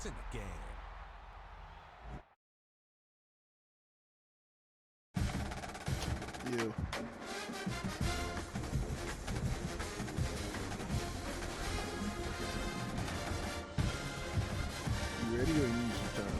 in the game. You. You ready or you need some time?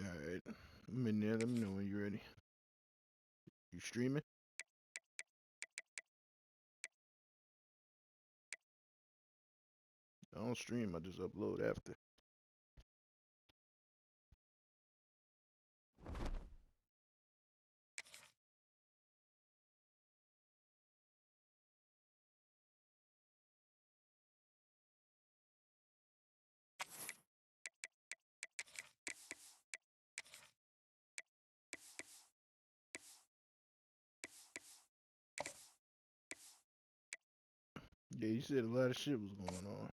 Alright. I'm in there. Let me know when you're ready. You streaming? I don't stream, I just upload after. Yeah, you said a lot of shit was going on.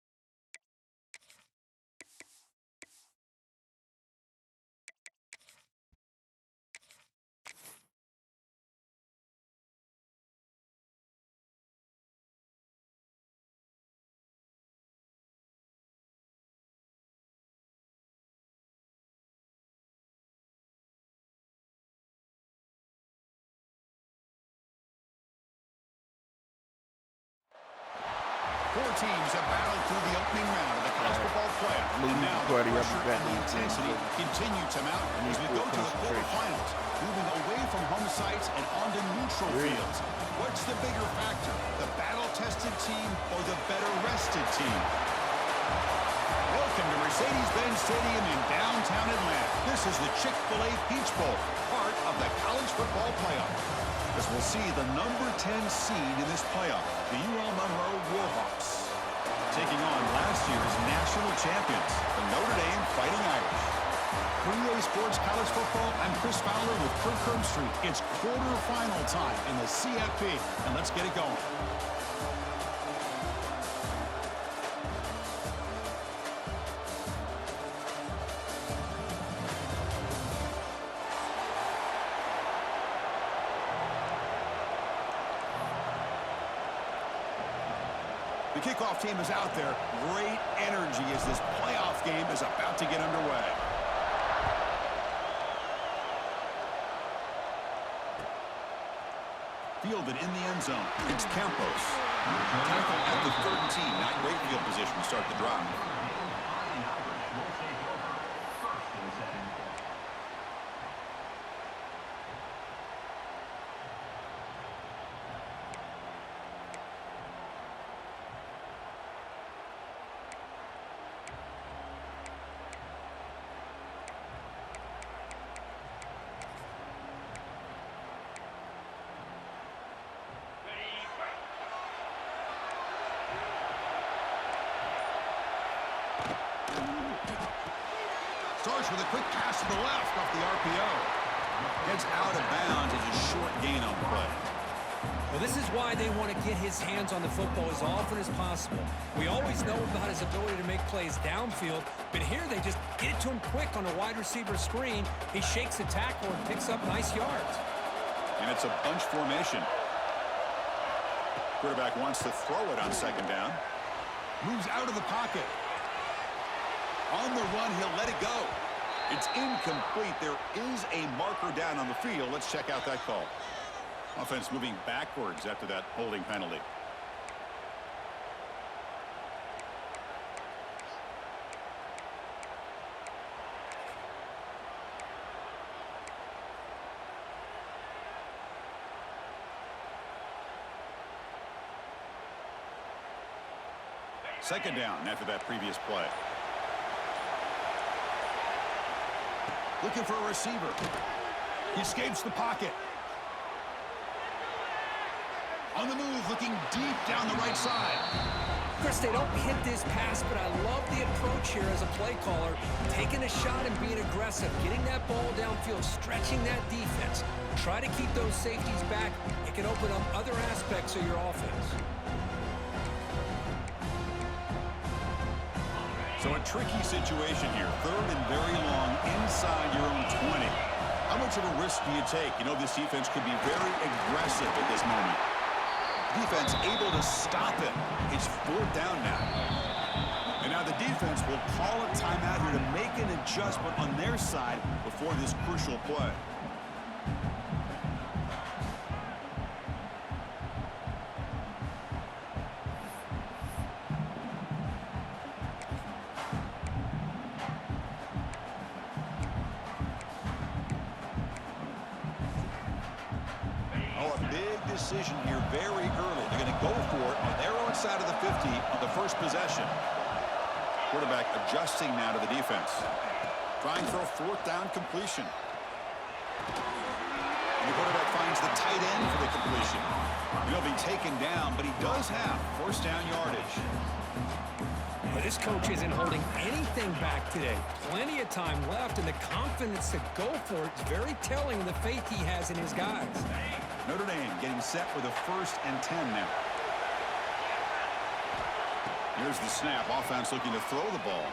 Four teams have battled through the opening round of the college football playoff. And now the pressure and the intensity continue to mount as we go to the quarterfinals, moving away from home sites and onto neutral fields. What's the bigger factor, the battle-tested team or the better-rested team? Welcome to Mercedes-Benz Stadium in downtown Atlanta. This is the Chick-fil-A Peach Bowl, part of the college football playoff. As we'll see the number 10 seed in this playoff, the UL Monroe Warhawks, taking on last year's national champions, the Notre Dame Fighting Irish. For EA Sports College Football, I'm Chris Fowler with Kirk Herbstreit. It's quarterfinal time in the CFP, and let's get it going. The kickoff team is out there. Great energy as this playoff game is about to get underway. Fielded in the end zone. It's Campos. Tackle at the 13. Not great field position to start the drive. Starts with a quick pass to the left off the RPO. Heads out of bounds as a short gain on the play. Well, this is why they want to get his hands on the football as often as possible. We always know about his ability to make plays downfield, but here they just get it to him quick on a wide receiver screen. He shakes the tackle and picks up nice yards. And it's a bunch formation. Quarterback wants to throw it on second down. Moves out of the pocket. On the run, he'll let it go. It's incomplete. There is a marker down on the field. Let's check out that call. Offense moving backwards after that holding penalty. Second down after that previous play. Looking for a receiver. He escapes the pocket. On the move, looking deep down the right side. Chris, they don't hit this pass, but I love the approach here as a play caller. Taking a shot and being aggressive, getting that ball downfield, stretching that defense. Try to keep those safeties back. It can open up other aspects of your offense. So a tricky situation here. 3rd and very long inside your own 20. How much of a risk do you take? You know, this defense could be very aggressive at this moment. Defense able to stop it. It's 4th down now. And now the defense will call a timeout here to make an adjustment on their side before this crucial play. Decision here very early. They're going to go for it on their own side of the 50 on the first possession. Quarterback adjusting now to the defense. Trying for a 4th down completion. And the quarterback finds the tight end for the completion. He'll be taken down, but he does have 1st down yardage. Well, this coach isn't holding anything back today. Plenty of time left, and the confidence to go for it is very telling of the faith he has in his guys. Notre Dame getting set with a 1st and 10 now. Here's the snap. Offense looking to throw the ball.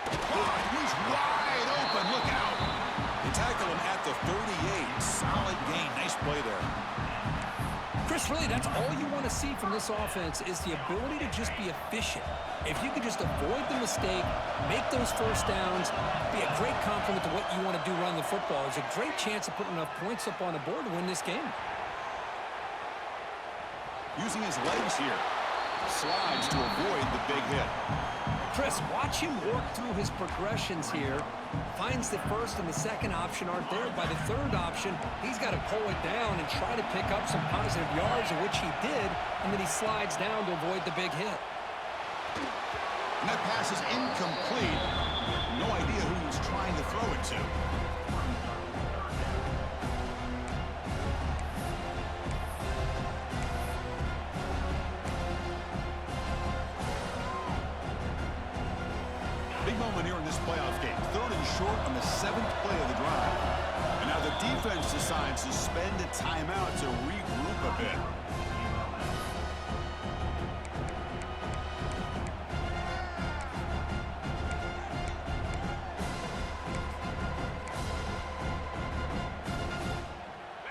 Oh, he's wide open. Look out. They tackle him at the 38. Solid gain. Nice play there. Chris, really, that's all you want to see from this offense is the ability to just be efficient. If you can just avoid the mistake, make those 1st downs, be a great complement to what you want to do running the football, there's a great chance of putting enough points up on the board to win this game. Using his legs here. Slides to avoid the big hit. Chris, watch him work through his progressions here. Finds the 1st and the 2nd option aren't there. By the 3rd option, he's got to pull it down and try to pick up some positive yards, of which he did, and then he slides down to avoid the big hit. And that pass is incomplete. No idea who he was trying to throw it to. Big moment here in this playoff game. 3rd and short on the 7th play of the drive. And now the defense decides to spend a timeout to regroup a bit.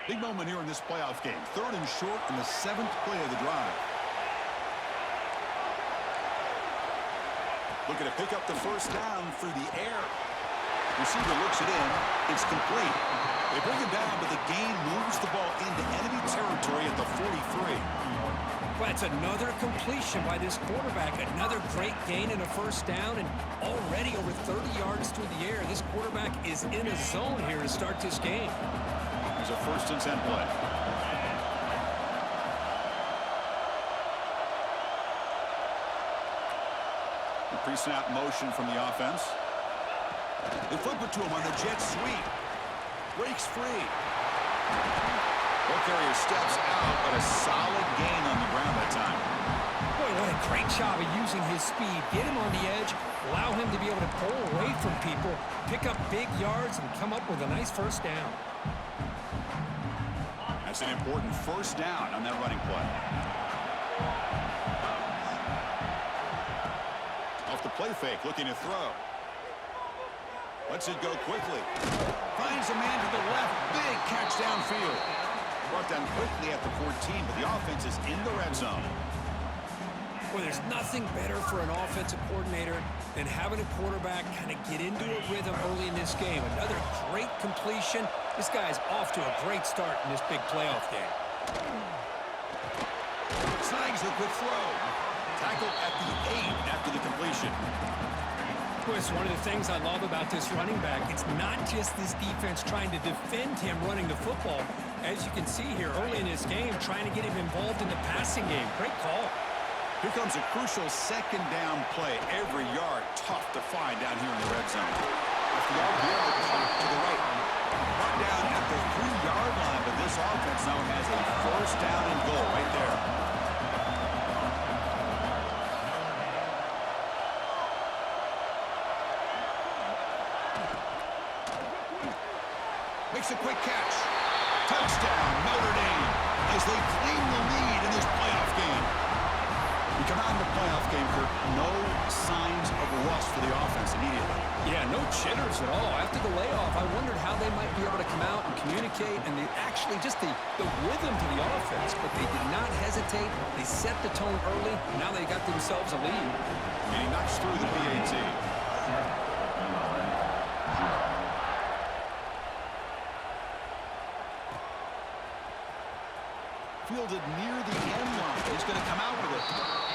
Big moment here in this playoff game. 3rd and short on the 7th play of the drive. Looking to pick up the 1st down through the air. Receiver looks it in. It's complete. They bring him down, but the gain moves the ball into enemy territory at the 43. Well, that's another completion by this quarterback. Another great gain and a 1st down, and already over 30 yards through the air. This quarterback is in a zone here to start this game. It's a 1st and 10 play. The pre-snap motion from the offense. They flip it to him on the jet sweep. Breaks free. Ball carrier steps out, but a solid gain on the ground that time. Boy, what a great job of using his speed. Get him on the edge, allow him to be able to pull away from people, pick up big yards, and come up with a nice 1st down. That's an important 1st down on that running play. Off the play fake, looking to throw. Lets it go quickly. Finds a man to the left. Big catch downfield. Brought down quickly at the 14, but the offense is in the red zone. Well, there's nothing better for an offensive coordinator than having a quarterback kind of get into a rhythm early in this game. Another great completion. This guy's off to a great start in this big playoff game. Snags a quick throw. Tackled at the 8 after the completion. Well, it's one of the things I love about this running back. It's not just this defense trying to defend him running the football. As you can see here early in this game, trying to get him involved in the passing game. Great call. Here comes a crucial 2nd down play. Every yard tough to find down here in the red zone. Off the RPO, to the right. Brought down at the 3-yard line, but this offense now has a first down and goal right there. Makes a quick catch. Touchdown, Notre Dame, as they claim the lead in this playoff game. We come out in the playoff game, Kirk, no signs of rust for the offense immediately. Yeah, no jitters at all. After the layoff, I wondered how they might be able to come out and communicate, and actually just the rhythm to the offense. But they did not hesitate. They set the tone early. Now they got themselves a lead. And he knocks through the PAT. Fielded near the end line. He's going to come out with it.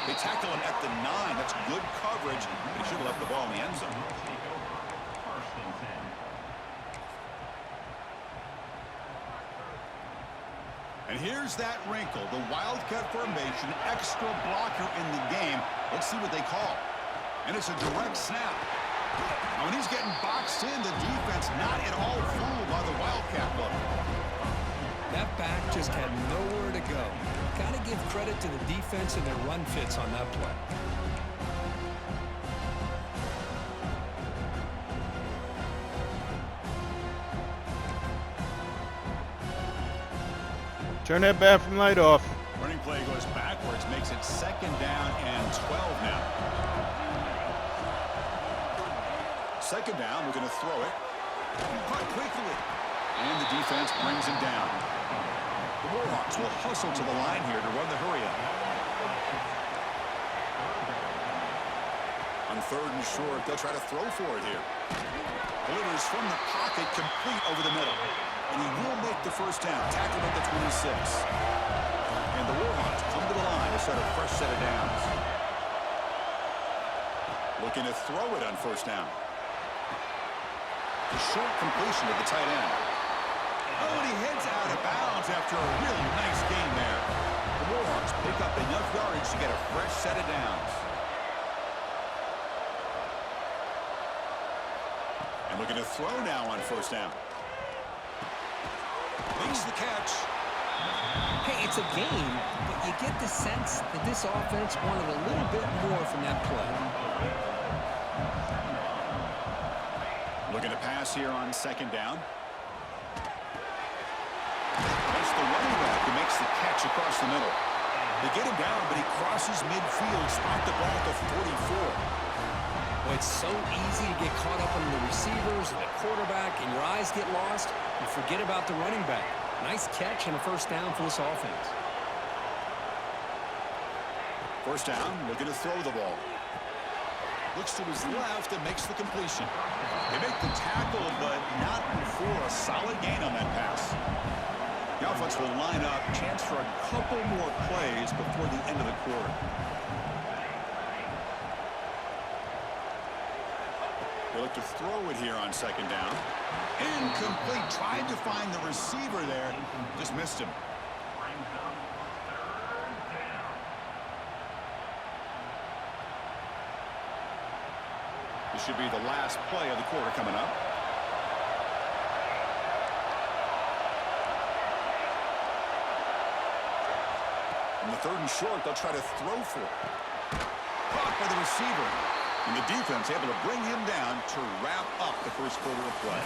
They tackle him at the 9. That's good coverage. But he should have left the ball in the end zone. And here's that wrinkle. The Wildcat formation, extra blocker in the game. Let's see what they call. And it's a direct snap. Now, when he's getting boxed in, the defense not at all fooled by the Wildcat look. That back just had nowhere to go. Got to give credit to the defense and their run fits on that play. Turn that bathroom light off. Running play goes backwards, makes it 2nd down and 12 now. 2nd down, we're going to throw it. Caught quickly. And the defense brings him down. The Warhawks will hustle to the line here to run the hurry-up. On 3rd and short, they'll try to throw for it here. Delivers from the pocket, complete over the middle. And he will make the first down, tackled at the 26. And the Warhawks come to the line to set a fresh set of downs. Looking to throw it on 1st down. The short completion of the tight end. Oh, and he heads out of bounds after a really nice game there. The Warhawks pick up enough yardage to get a fresh set of downs. And looking to throw now on 1st down. Makes the catch. Hey, it's a game, but you get the sense that this offense wanted a little bit more from that play. Looking to pass here on 2nd down. That's the running back who makes the catch across the middle. They get him down, but he crosses midfield, spot the ball at the 44. Well, it's so easy to get caught up on the receivers and the quarterback, and your eyes get lost. You forget about the running back. Nice catch and a 1st down for this offense. 1st down, looking to throw the ball. Looks to his left and makes the completion. They make the tackle, but not before a solid gain on that pass. The offense will line up, chance for a couple more plays before the end of the quarter. They look to throw it here on 2nd down. Incomplete. Tried to find the receiver there. Just missed him. This should be the last play of the quarter coming up. On the 3rd and short, they'll try to throw for it. Caught by the receiver. And the defense able to bring him down to wrap up the 1st quarter of play.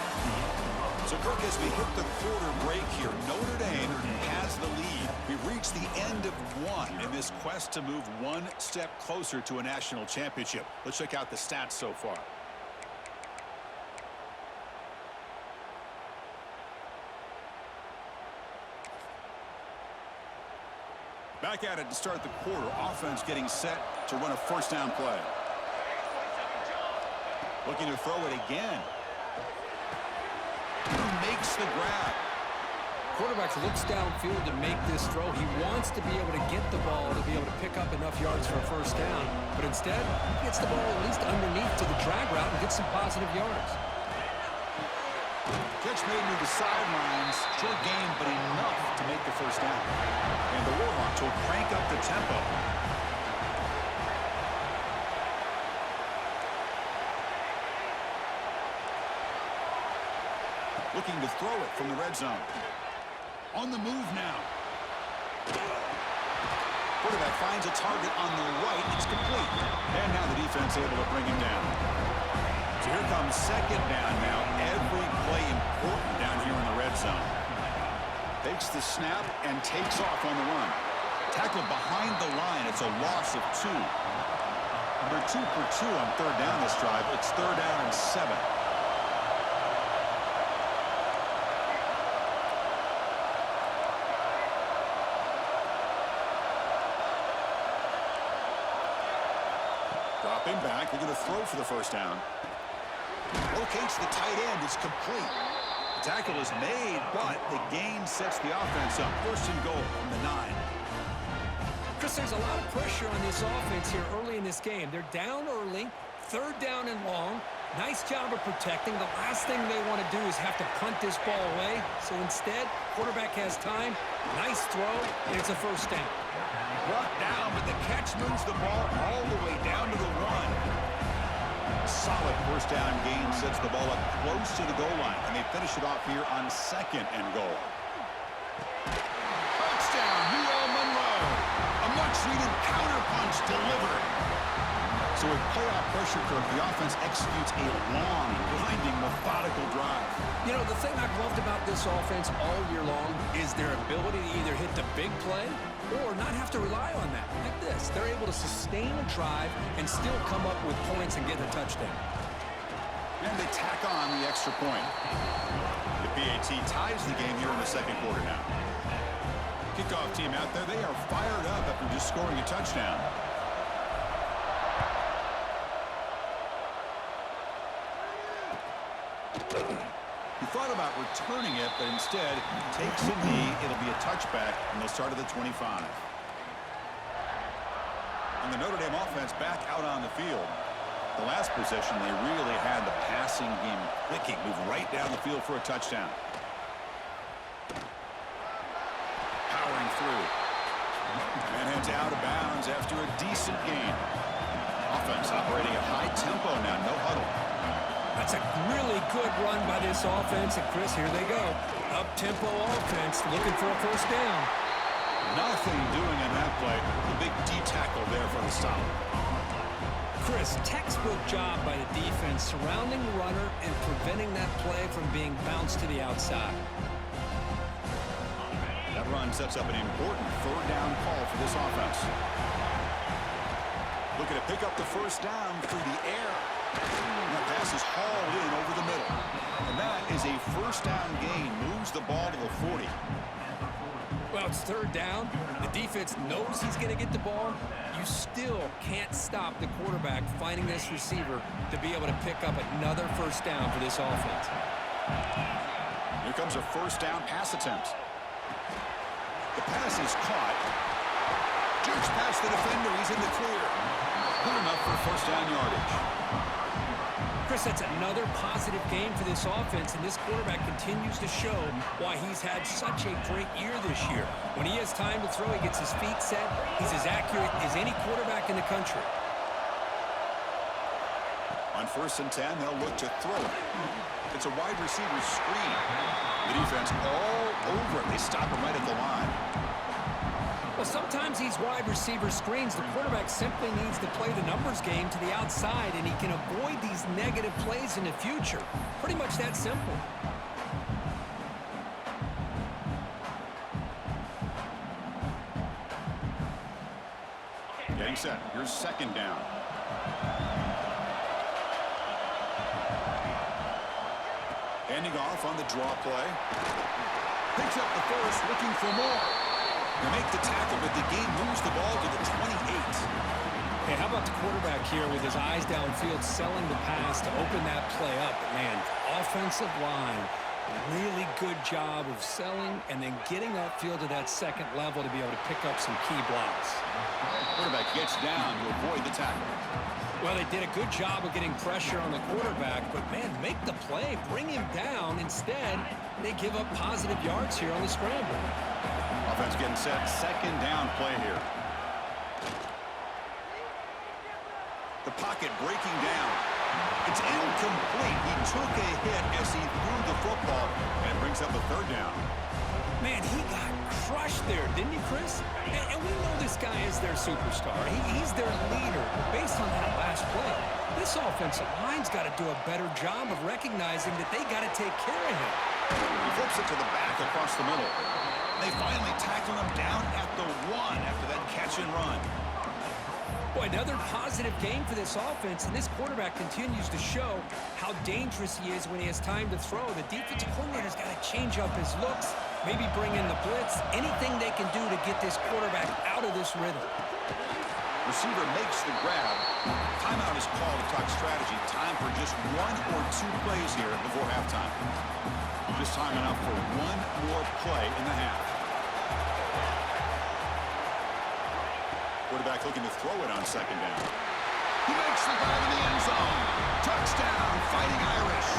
So, Kirk, as we hit the quarter break here, Notre Dame has the lead. We've reached the end of 1 in this quest to move 1 step closer to a national championship. Let's check out the stats so far. Back at it to start the quarter. Offense getting set to run a 1st down play. Looking to throw it again. Who makes the grab? Quarterback looks downfield to make this throw. He wants to be able to get the ball to be able to pick up enough yards for a 1st down. But instead, he gets the ball at least underneath to the drag route and gets some positive yards. Catch made near the sidelines. Short gain, but enough to make the 1st down. And the Warhawks will crank up the tempo. looking to throw it from the red zone. On the move now. Quarterback finds a target on the right. It's complete. And now the defense able to bring him down. So here comes second down now. Every play important down here in the red zone. Takes the snap and takes off on the run. Tackled behind the line. It's a loss of 2. They're 2 for 2 on third down this drive. It's third down and 7. Dropping back. They're going to throw for the first down. Locates the tight end. It's complete. The tackle is made, but the gain sets the offense up. First and goal from the 9. Chris, there's a lot of pressure on this offense here early in this game. They're down early, third down and long. Nice job of protecting. The last thing they want to do is have to punt this ball away. So instead, quarterback has time. Nice throw, and it's a first down. Brought down, but the catch moves the ball all the way down to the 1. Solid first down gain sets the ball up close to the goal line, and they finish it off here on second and goal. Touchdown, UL Monroe. A much-needed counterpunch delivered. So with playoff pressure curve, the offense executes a long, blinding, methodical drive. You know, the thing I've loved about this offense all year long is their ability to either hit the big play or not have to rely on that. Like this, they're able to sustain a drive and still come up with points and get a touchdown. And they tack on the extra point. The PAT ties the game here in the second quarter now. Kickoff team out there, they are fired up after just scoring a touchdown. He thought about returning it, but instead takes a knee. It'll be a touchback, and they'll start at the 25. And the Notre Dame offense back out on the field. The last possession, they really had the passing game clicking. Move right down the field for a touchdown. Powering through. And heads out of bounds after a decent gain. Offense operating at high tempo now, no huddle. That's a really good run by this offense. And, Chris, here they go. Up-tempo offense looking for a first down. Nothing doing in that play. The big D-tackle there for the stop. Chris, textbook job by the defense surrounding the runner and preventing that play from being bounced to the outside. That run sets up an important third down call for this offense. Looking to pick up the first down through the air. That pass is hauled in over the middle. And that is a first down gain. Moves the ball to the 40. Well, it's third down. The defense knows he's going to get the ball. You still can't stop the quarterback finding this receiver to be able to pick up another first down for this offense. Here comes a first down pass attempt. The pass is caught. Jerks past the defender. He's in the clear. Good enough for first down yardage. Chris, that's another positive game for this offense, and this quarterback continues to show why he's had such a great year this year. When he has time to throw, he gets his feet set. He's as accurate as any quarterback in the country. On first and 10, they'll look to throw it. It's a wide receiver screen. The defense all over it. They stop him right at the line. Well, sometimes these wide receiver screens, the quarterback simply needs to play the numbers game to the outside, and he can avoid these negative plays in the future. Pretty much that simple. Getting set. Here's second down. Handing off on the draw play. Picks up the first, looking for more. They make the tackle, but the game moves the ball to the 28. Hey, how about the quarterback here with his eyes downfield selling the pass to open that play up? Man, offensive line, really good job of selling and then getting upfield to that second level to be able to pick up some key blocks. Quarterback gets down to avoid the tackle. Well, they did a good job of getting pressure on the quarterback, but, man, make the play, bring him down. Instead, they give up positive yards here on the scramble. Offense getting set. Second down play here. The pocket breaking down. It's incomplete. He took a hit as he threw the football, and brings up a third down. Man, he got crushed there, didn't he, Chris? And we know this guy is their superstar. He's their leader. But based on that last play, this offensive line's got to do a better job of recognizing that they got to take care of him. He flips it to the back across the middle. They finally tackle him down at the 1 after that catch and run. Boy, another positive game for this offense, and this quarterback continues to show how dangerous he is when he has time to throw. The defensive coordinator's got to change up his looks, maybe bring in the blitz, anything they can do to get this quarterback out of this rhythm. Receiver makes the grab. Timeout is called to talk strategy. Time for just 1 or 2 plays here before halftime. Just time enough for 1 more play in the half. Quarterback looking to throw it on second down. He makes the grab in the end zone. Touchdown, Fighting Irish.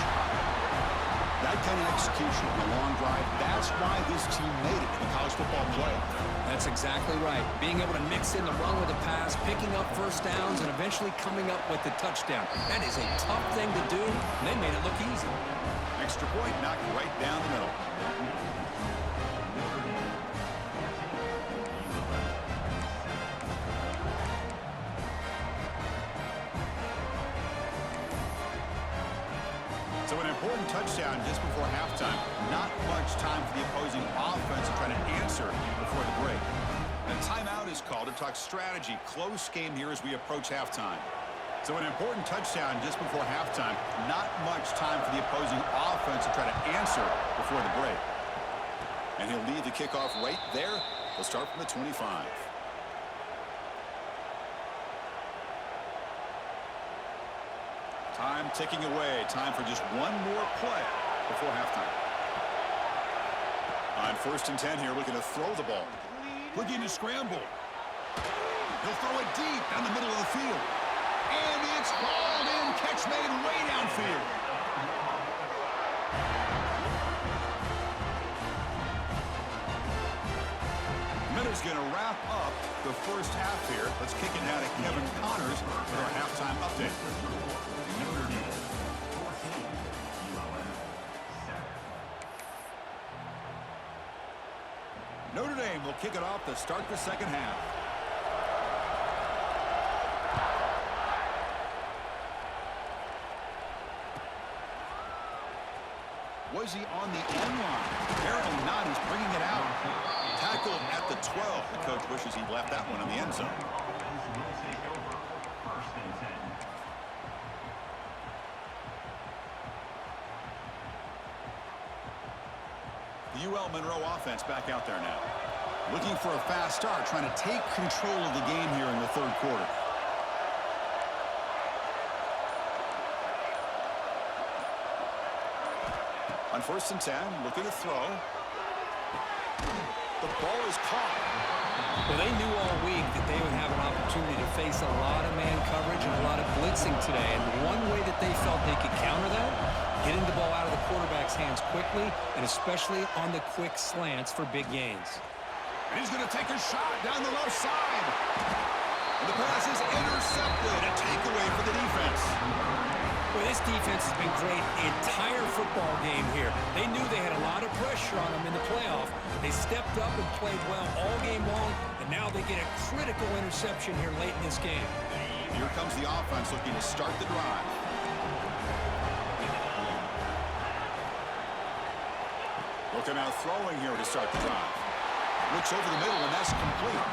That kind of execution on a long drive, that's why this team made it in the college football playoff. That's exactly right. Being able to mix in the run with the pass, picking up first downs, and eventually coming up with the touchdown. That is a tough thing to do, and they made it look easy. Extra point knocked right down the middle. So an important touchdown just before halftime. Not much time for the opposing offense to try to answer before the break. A timeout is called to talk strategy. Close game here as we approach halftime. So an important touchdown just before halftime. Not much time for the opposing offense to try to answer before the break. And he'll lead the kickoff right there. He'll start from the 25. Time ticking away. Time for just 1 more play before halftime. On 1st and 10 here, looking to throw the ball. Looking to scramble. He'll throw it deep down the middle of the field. And it's hauled in. Catch made way downfield. Miller's going to wrap up the first half here. Let's kick it now to Kevin Connors with our halftime update. Notre Dame will kick it off to start the second half. Was he on the end line? Apparently not. He's bringing it out. Tackled at the 12. The coach wishes he'd left that one in the end zone. The UL Monroe offense back out there now. Looking for a fast start, trying to take control of the game here in the third quarter. On 1st and 10, looking to throw. The ball is caught. Well, they knew all week that they would have an opportunity to face a lot of man coverage and a lot of blitzing today. And one way that they felt they could counter that, getting the ball out of the quarterback's hands quickly, and especially on the quick slants for big gains. And he's going to take a shot down the left side. And the pass is intercepted. A takeaway for the defense. Well, this defense has been great the entire football game here. They knew they had a lot of pressure on them in the playoff. They stepped up and played well all game long, and now they get a critical interception here late in this game. Here comes the offense looking to start the drive. Looking out throwing here to start the drive. Looks over the middle, and that's complete.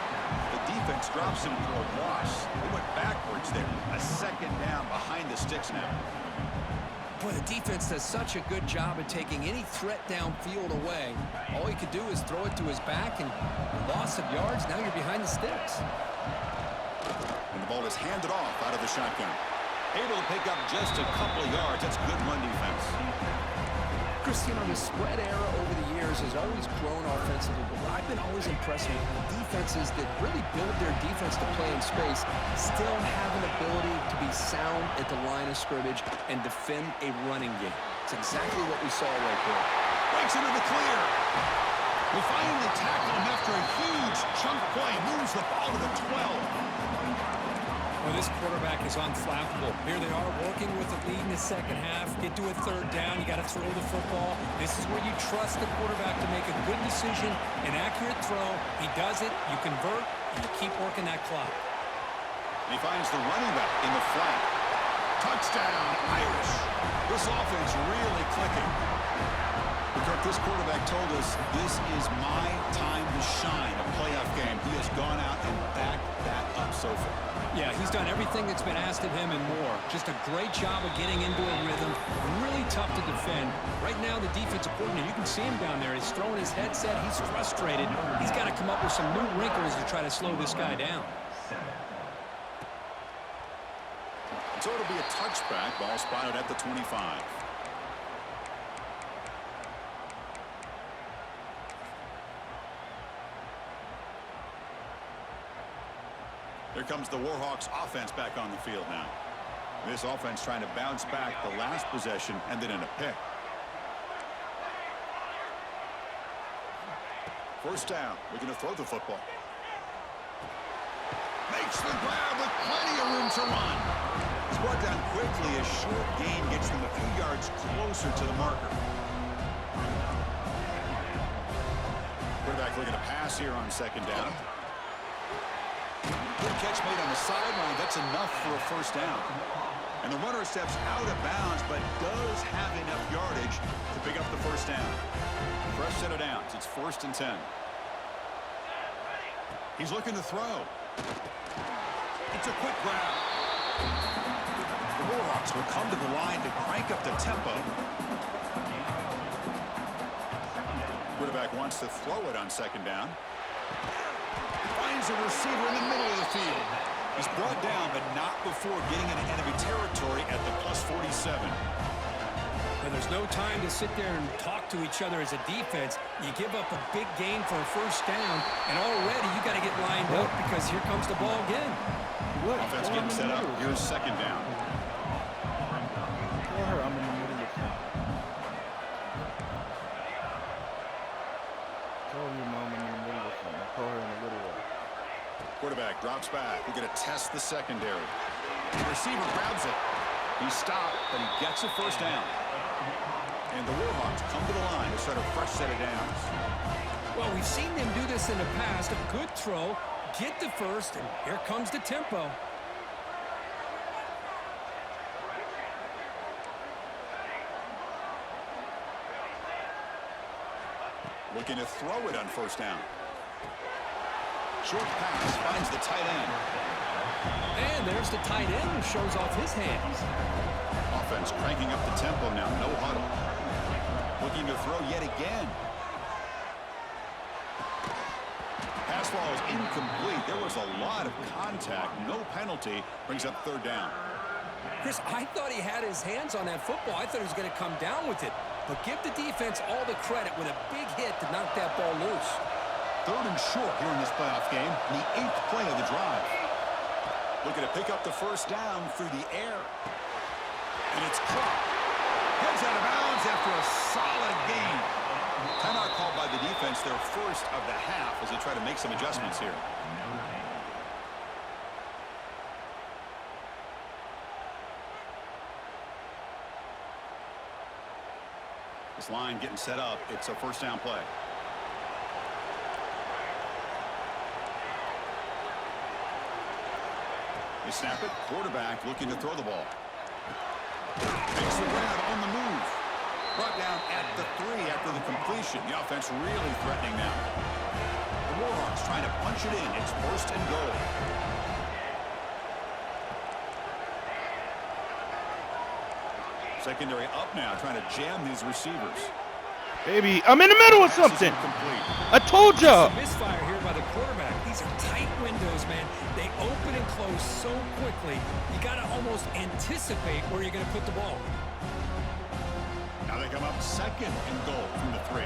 The defense drops him for a loss. They went backwards there. A second down behind the sticks now. Boy, the defense does such a good job of taking any threat downfield away. All he could do is throw it to his back, and loss of yards, now you're behind the sticks. And the ball is handed off out of the shotgun. Able to pick up just a couple of yards. That's good run defense. Christian, the spread era over the years has always grown offensively, but I've been always impressed with defenses that really build their defense to play in space, still have an ability to be sound at the line of scrimmage and defend a running game. It's exactly what we saw right there. Breaks into the clear. We finally tackle him after a huge chunk play. Moves the ball to the 12. Well, this quarterback is unflappable. Here they are working with a lead in the second half. Get to a third down. You got to throw the football. This is where you trust the quarterback to make a good decision, an accurate throw. He does it. You convert, and you keep working that clock. He finds the running back in the flat. Touchdown, Irish. This offense really clicking. Kirk, this quarterback told us this is my time to shine, a playoff game. He has gone out and backed that up so far. Yeah, he's done everything that's been asked of him and more. Just a great job of getting into a rhythm. Really tough to defend. Right now, the defensive coordinator, you can see him down there. He's throwing his headset. He's frustrated. He's got to come up with some new wrinkles to try to slow this guy down. So it'll be a touchback. Ball spotted at the 25. Here comes the Warhawks offense back on the field now. This offense trying to bounce back the last possession and then in a pick. First down. We're going to throw the football. Makes the grab with plenty of room to run. It's brought down quickly. A short gain gets them a few yards closer to the marker. Quarterback looking to pass here on second down. Good catch made on the sideline. That's enough for a first down. And the runner steps out of bounds, but does have enough yardage to pick up the first down. Fresh set of downs. It's 1st and 10. He's looking to throw. It's a quick grab. The Warhawks will come to the line to crank up the tempo. Quarterback wants to throw it on second down. Finds a receiver in the middle of the field. He's brought down, but not before getting into enemy territory at the +47. And there's no time to sit there and talk to each other as a defense. You give up a big gain for a first down, and already you got to get lined up because here comes the ball again. Offense getting set up. Here's second down. I'm in the middle of it. Tell your mom in the middle of something. Call her in a little while. Quarterback drops back. We're going to test the secondary. The receiver grabs it. He stopped, but he gets a first down. And the Warhawks come to the line to start a fresh set of downs. Well, we've seen them do this in the past. A good throw, get the first, and here comes the tempo. Looking to throw it on first down. Short pass finds the tight end. And there's the tight end who shows off his hands. Offense cranking up the tempo now. No huddle. Looking to throw yet again. Pass ball is incomplete. There was a lot of contact. No penalty. Brings up third down. Chris, I thought he had his hands on that football. I thought he was going to come down with it. But give the defense all the credit with a big hit to knock that ball loose. 3rd and short here in this playoff game. The 8th play of the drive. Looking to pick up the first down through the air. And it's caught. Heads out of bounds after a solid gain. Timeout called by the defense, their first of the half, as they try to make some adjustments here. This line getting set up. It's a first down play. They snap it. Quarterback looking to throw the ball. Makes the grab on the move. Brought down at the 3 after the completion. The offense really threatening now. The Warhawks trying to punch it in. It's 1st and goal. Secondary up now, trying to jam these receivers. Baby, I'm in the middle of something. I told ya. Misfire here by the quarterback. These are tight windows, man. They open and close so quickly. You got to almost anticipate where you're going to put the ball. Now they come up 2nd and goal from the 3.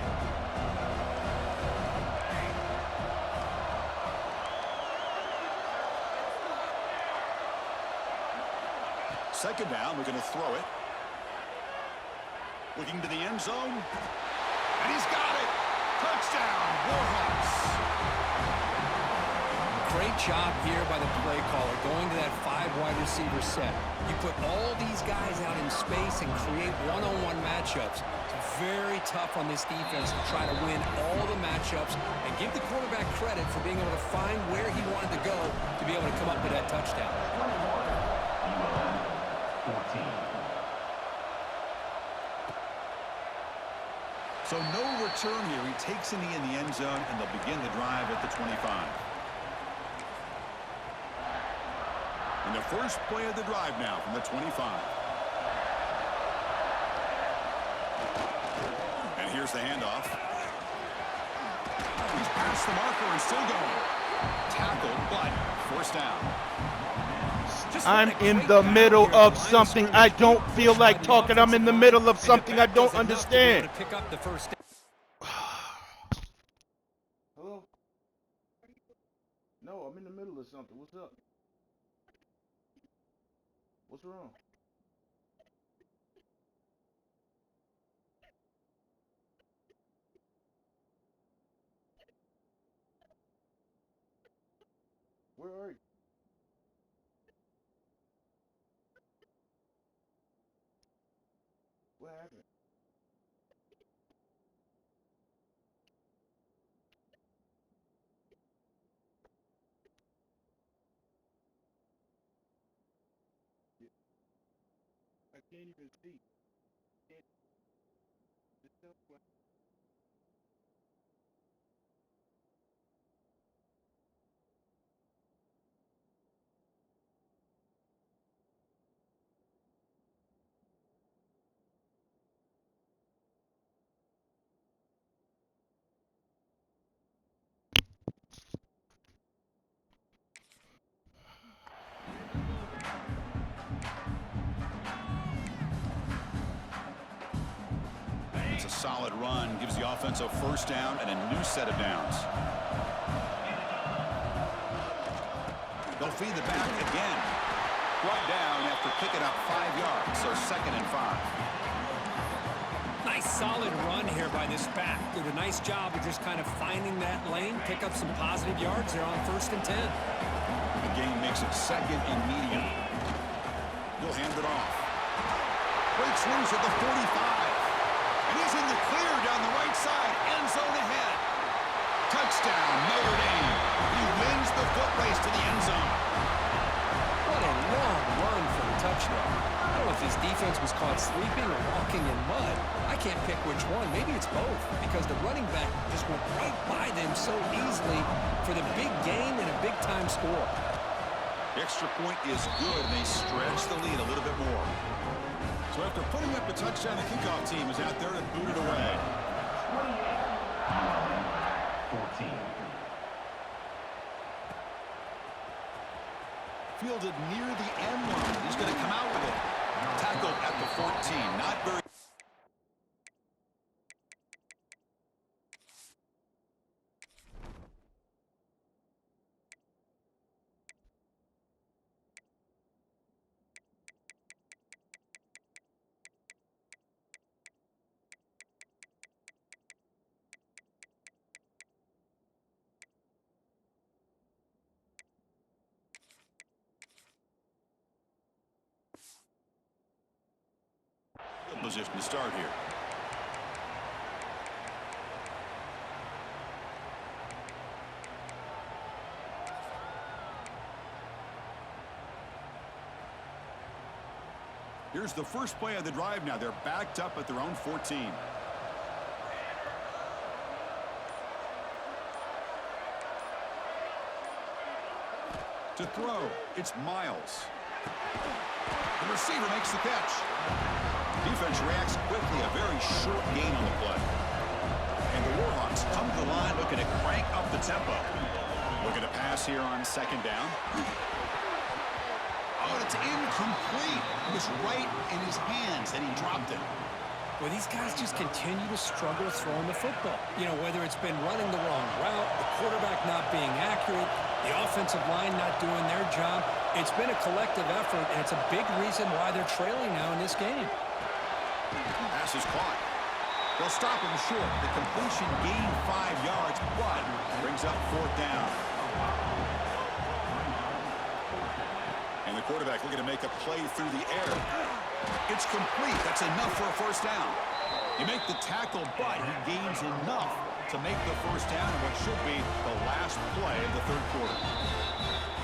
Second down, we're going to throw it. Looking to the end zone. And he's got it. Touchdown, Warhawks. great job here by the play caller going to that 5 wide receiver set. You put all these guys out in space and create one-on-one matchups. It's very tough on this defense to try to win all the matchups and give the quarterback credit for being able to find where he wanted to go to be able to come up with that touchdown. 14. So no return here. He takes a knee in the end zone, and they'll begin the drive at the 25. And the first play of the drive now from the 25. And here's the handoff. He's past the marker and still going. Tackled, but first down. I'm in the middle of something. I don't feel like talking. I'm in the middle of something I don't understand. Hello? No, I'm in the middle of something. What's up? What's wrong? Where are you? What happened? I can't even see. It's a solid run, gives the offense a first down and a new set of downs. They'll feed the back again. Brought down after picking up 5 yards, so 2nd and 5. Nice solid run here by this back. Did a nice job of just kind of finding that lane, pick up some positive yards there on 1st and 10. The game makes it 2nd and medium. He'll hand it off. Breaks loose at the 45. And he's in the clear down the right side. End zone ahead. Touchdown, Notre Dame. He wins the foot race to the end zone. What a long run for the touchdown. I don't know if his defense was caught sleeping or walking in mud. I can't pick which one. Maybe it's both, because the running back just went right by them so easily for the big gain and a big-time score. The extra point is good, and they stretch the lead a little bit more. So after putting up a touchdown, the kickoff team is out there to boot it away. 14. Fielded near the end line. He's going to come out with it. Tackled at the 14. Not very. Position to start here. Here's the first play of the drive now. They're backed up at their own 14. To throw, it's Miles. The receiver makes the catch. Defense reacts quickly, a very short gain on the play. And the Warhawks come to the line looking to crank up the tempo. Looking to pass here on 2nd down. Oh, it's incomplete. It was right in his hands, and he dropped it. Well, these guys just continue to struggle throwing the football. You know, whether it's been running the wrong route, the quarterback not being accurate, the offensive line not doing their job. It's been a collective effort, and it's a big reason why they're trailing now in this game. Pass is caught. They'll stop him short. The completion gained 5 yards, but brings up 4th down. quarterback looking to make a play through the air. It's complete. That's enough for a first down. You make the tackle, but he gains enough to make the first down in what should be the last play of the third quarter.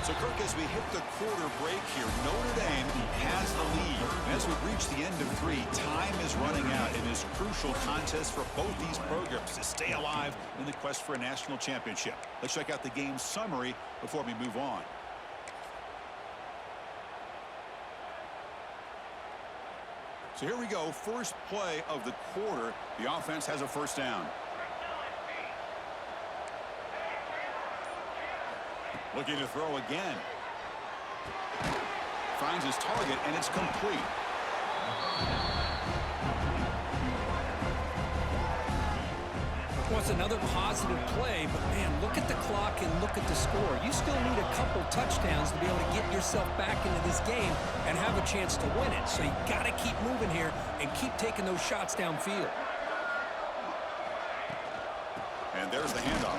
So, Kirk, as we hit the quarter break here, Notre Dame has the lead. And as we reach the end of 3, time is running out in this crucial contest for both these programs to stay alive in the quest for a national championship. Let's check out the game summary before we move on. So here we go, first play of the quarter. The offense has a first down. Looking to throw again. Finds his target, and it's complete. Well, it's another positive play, but man, look at the clock and look at the score. You still need a couple touchdowns to be able to get yourself back into this game and have a chance to win it. So you got to keep moving here and keep taking those shots downfield. And there's the handoff.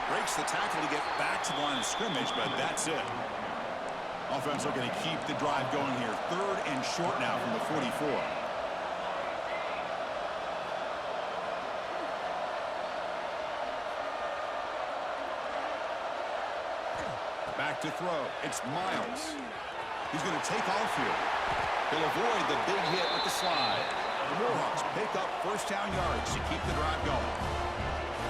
Breaks the tackle to get back to the line of scrimmage, but that's it. Offense looking to keep the drive going here. 3rd and short now from the 44. Back to throw. It's Miles. He's going to take off here. He'll avoid the big hit with the slide. The Warhawks pick up first down yards to keep the drive going.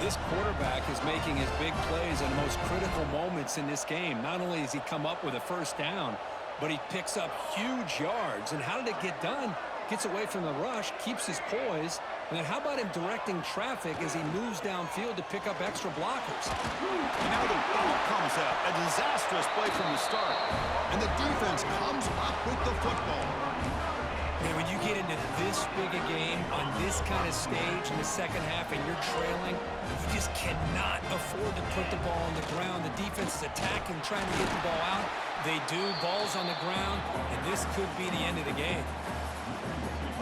This quarterback is making his big plays in the most critical moments in this game. Not only does he come up with a first down, but he picks up huge yards. And how did it get done? Gets away from the rush, keeps his poise, and then how about him directing traffic as he moves downfield to pick up extra blockers? And now the ball comes out. A disastrous play from the start. And the defense comes up with the football. Man, when you get into this big a game on this kind of stage in the second half and you're trailing, you just cannot afford to put the ball on the ground. The defense is attacking, trying to get the ball out. They do. Ball's on the ground, and this could be the end of the game.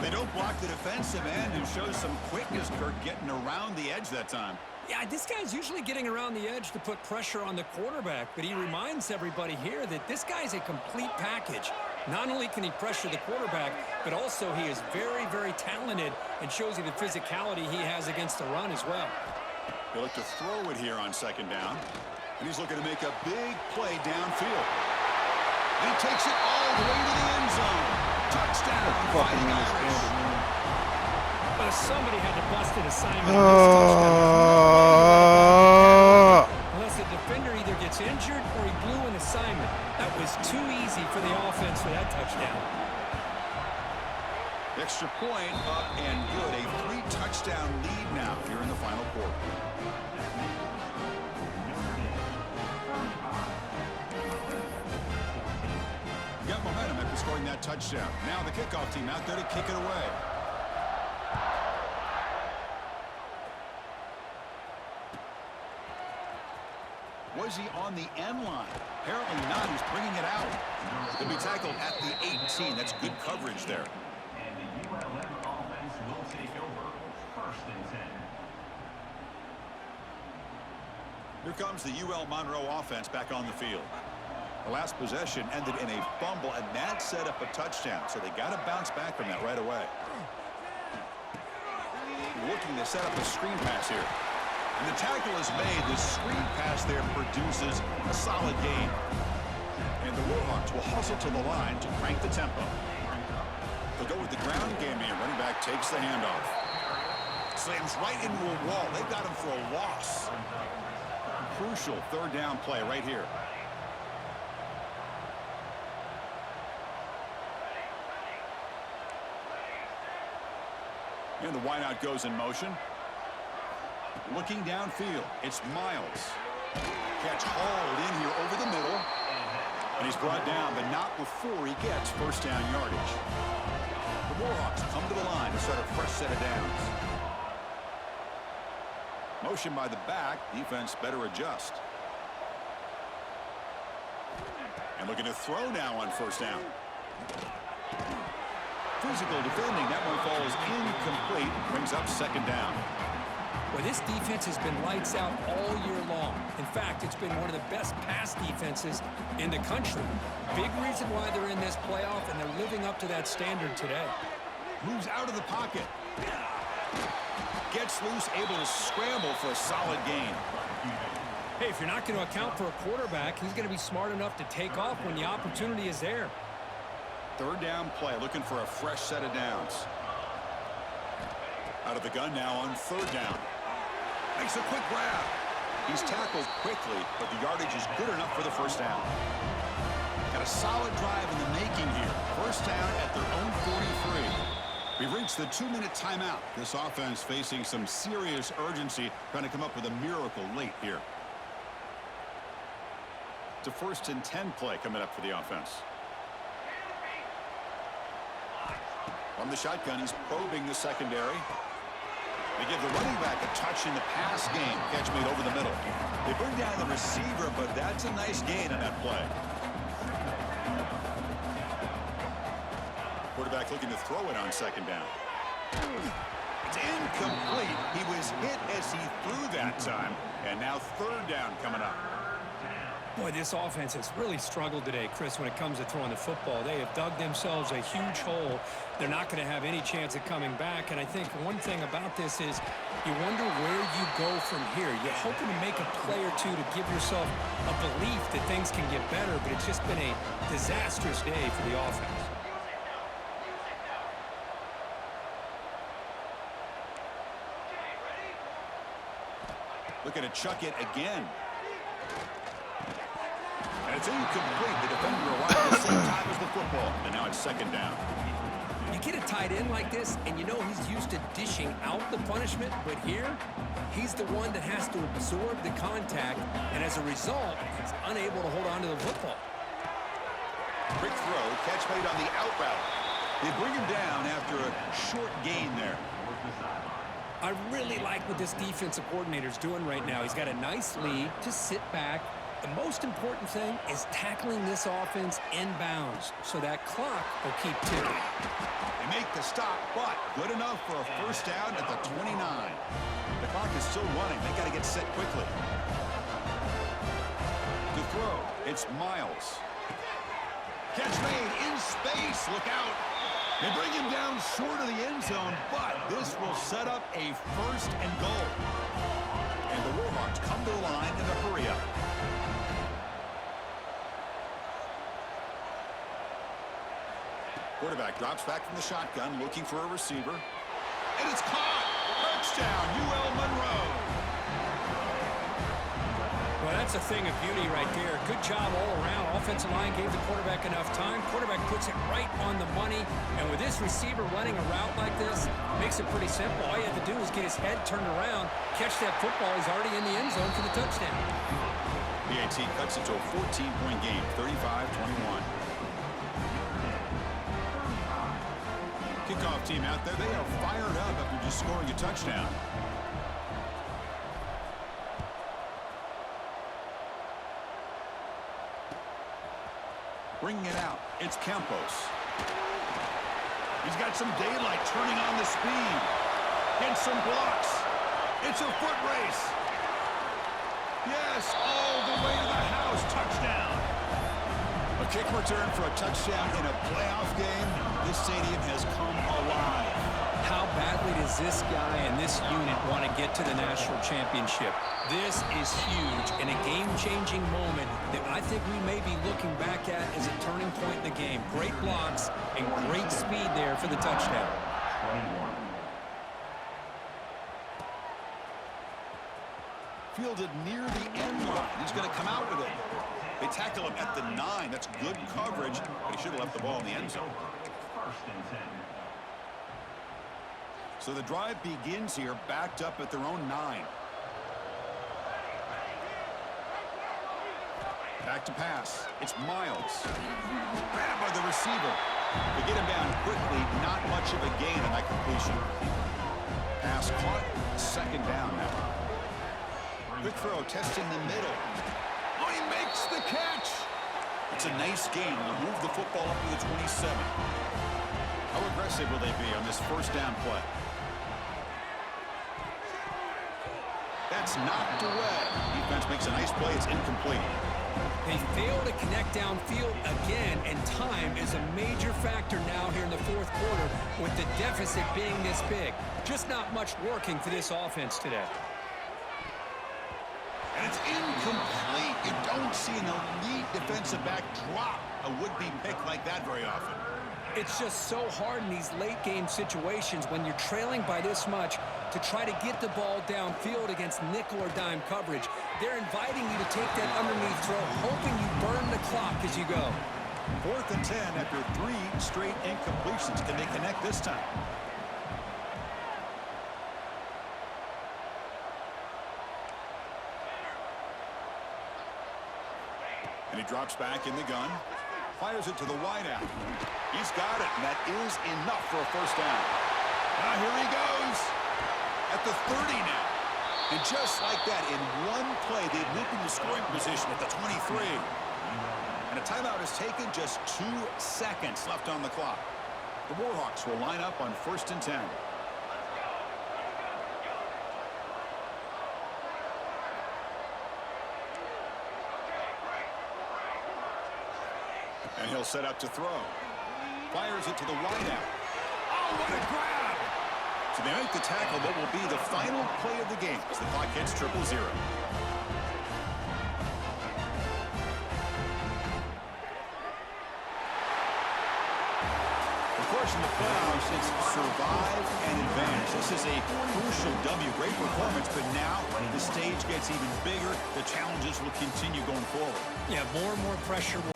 They don't block the defensive end, who shows some quickness, Kirk, getting around the edge that time. Yeah, this guy's usually getting around the edge to put pressure on the quarterback, but he reminds everybody here that this guy's a complete package. Not only can he pressure the quarterback, but also he is very, very talented and shows you the physicality he has against the run as well. He'll look to throw it here on second down. And he's looking to make a big play downfield. And he takes it all the way to the end zone. Touchdown. Fucking understand, man. But somebody had to bust an assignment. Unless the defender either gets injured or he blew an assignment. That was too easy for the offense for that touchdown. Extra point up and good. A 3-touchdown lead now here in the final quarter. Got momentum after scoring that touchdown. Now the kickoff team out there to kick it away. Was he on the end line? Apparently not. He's bringing it out. He'll be tackled at the 18. That's good coverage there. And the ULM offense will take over 1st and 10. Here comes the UL Monroe offense back on the field. The last possession ended in a fumble, and that set up a touchdown. So they got to bounce back from that right away. Looking to set up a screen pass here. And the tackle is made. The screen pass there produces a solid gain. And the Warhawks will hustle to the line to crank the tempo. They'll go with the ground game here. Running back takes the handoff. Slams right into a wall. They've got him for a loss. Crucial 3rd down play right here. And the wideout goes in motion. Looking downfield, it's Miles. Catch hauled in here over the middle. And he's brought down, but not before he gets first down yardage. The Warhawks come to the line to start a fresh set of downs. Motion by the back. Defense better adjust. And looking to throw now on first down. Physical defending. That one falls incomplete. Brings up second down. Well, this defense has been lights out all year long. In fact, it's been one of the best pass defenses in the country. Big reason why they're in this playoff, and they're living up to that standard today. Moves out of the pocket. Gets loose, able to scramble for a solid gain. Hey, if you're not going to account for a quarterback, he's going to be smart enough to take off when the opportunity is there. Third down play, looking for a fresh set of downs. Out of the gun now on third down. Makes a quick grab. He's tackled quickly, but the yardage is good enough for the first down. Got a solid drive in the making here. First down at their own 43. We've reached the 2-minute timeout. This offense facing some serious urgency, trying to come up with a miracle late here. It's a 1st and 10 play coming up for the offense. From the shotgun, he's probing the secondary. They give the running back a touch in the pass game. Catch made over the middle. They bring down the receiver, but that's a nice gain on that play. Quarterback looking to throw it on second down. It's incomplete. He was hit as he threw that time. And now third down coming up. Boy, this offense has really struggled today, Chris, when it comes to throwing the football. They have dug themselves a huge hole. They're not going to have any chance of coming back. And I think one thing about this is you wonder where you go from here. You're hoping to make a play or two to give yourself a belief that things can get better, but it's just been a disastrous day for the offense. Looking to chuck it again. And it's incomplete. The defender arrived at the same time as the football. And now it's second down. You get a tight end like this, and you know he's used to dishing out the punishment, but here, he's the one that has to absorb the contact, and as a result, he's unable to hold on to the football. Quick throw, catch made on the out route. They bring him down after a short gain there. I really like what this defensive coordinator's doing right now. He's got a nice lead to sit back. The most important thing is tackling this offense inbounds so that clock will keep ticking. They make the stop, but good enough for a first down at the 29. The clock is still running. They got to get set quickly. To throw, it's Miles. Catch made in space. Look out. They bring him down short of the end zone, but this will set up a first and goal. And the Warhawks come to the line in a hurry up. Quarterback drops back from the shotgun, looking for a receiver. And it's caught! Touchdown, UL Monroe! Well, that's a thing of beauty right there. Good job all around. Offensive line gave the quarterback enough time. Quarterback puts it right on the money. And with this receiver running a route like this, makes it pretty simple. All you have to do is get his head turned around, catch that football. He's already in the end zone for the touchdown. PAT cuts it to a 14-point game, 35-21. Kickoff team out there. They are fired up after just scoring a touchdown. Bringing it out. It's Campos. He's got some daylight turning on the speed. Gets some blocks. It's a foot race. Yes, all the way to the house. Touchdown. A kick return for a touchdown in a playoff game. This stadium has come alive. How badly does this guy and this unit want to get to the national championship? This is huge and a game-changing moment that I think we may be looking back at as a turning point in the game. Great blocks and great speed there for the touchdown. Fielded near the end line. He's going to come out with it. They tackle him at the 9. That's good coverage, but he should have left the ball in the end zone. First and 10. So the drive begins here, backed up at their own 9. Back to pass. It's Miles. Grabbed by the receiver. They get him down quickly. Not much of a gain on that completion. Pass caught. Second down now. Quick throw, testing the middle. Oh, he makes the catch. It's a nice gain. They'll move the football up to the 27. How aggressive will they be on this first down play? It's knocked away. Defense makes a nice play. It's incomplete. They fail to connect downfield again, and time is a major factor now here in the fourth quarter with the deficit being this big. Just not much working for this offense today. And it's incomplete. You don't see an elite defensive back drop a would-be pick like that very often. It's just so hard in these late-game situations when you're trailing by this much to try to get the ball downfield against nickel or dime coverage. They're inviting you to take that underneath throw, hoping you burn the clock as you go. 4th and 10 after 3 straight incompletions. Can they connect this time? And he drops back in the gun. Fires it to the wideout. He's got it, and that is enough for a first down. Now here he goes. At the 30 now. And just like that, in one play, they've moved into scoring position at the 23. And a timeout is taken, just 2 seconds left on the clock. The Warhawks will line up on 1st and 10. And he'll set up to throw. Fires it to the wideout. Oh, what a grab! So they make the tackle, what will be the final play of the game as the clock hits 0-0. Of course, in the playoffs, it's survive and advance. This is a crucial W. Great performance, but now the stage gets even bigger. The challenges will continue going forward. Yeah, more and more pressure will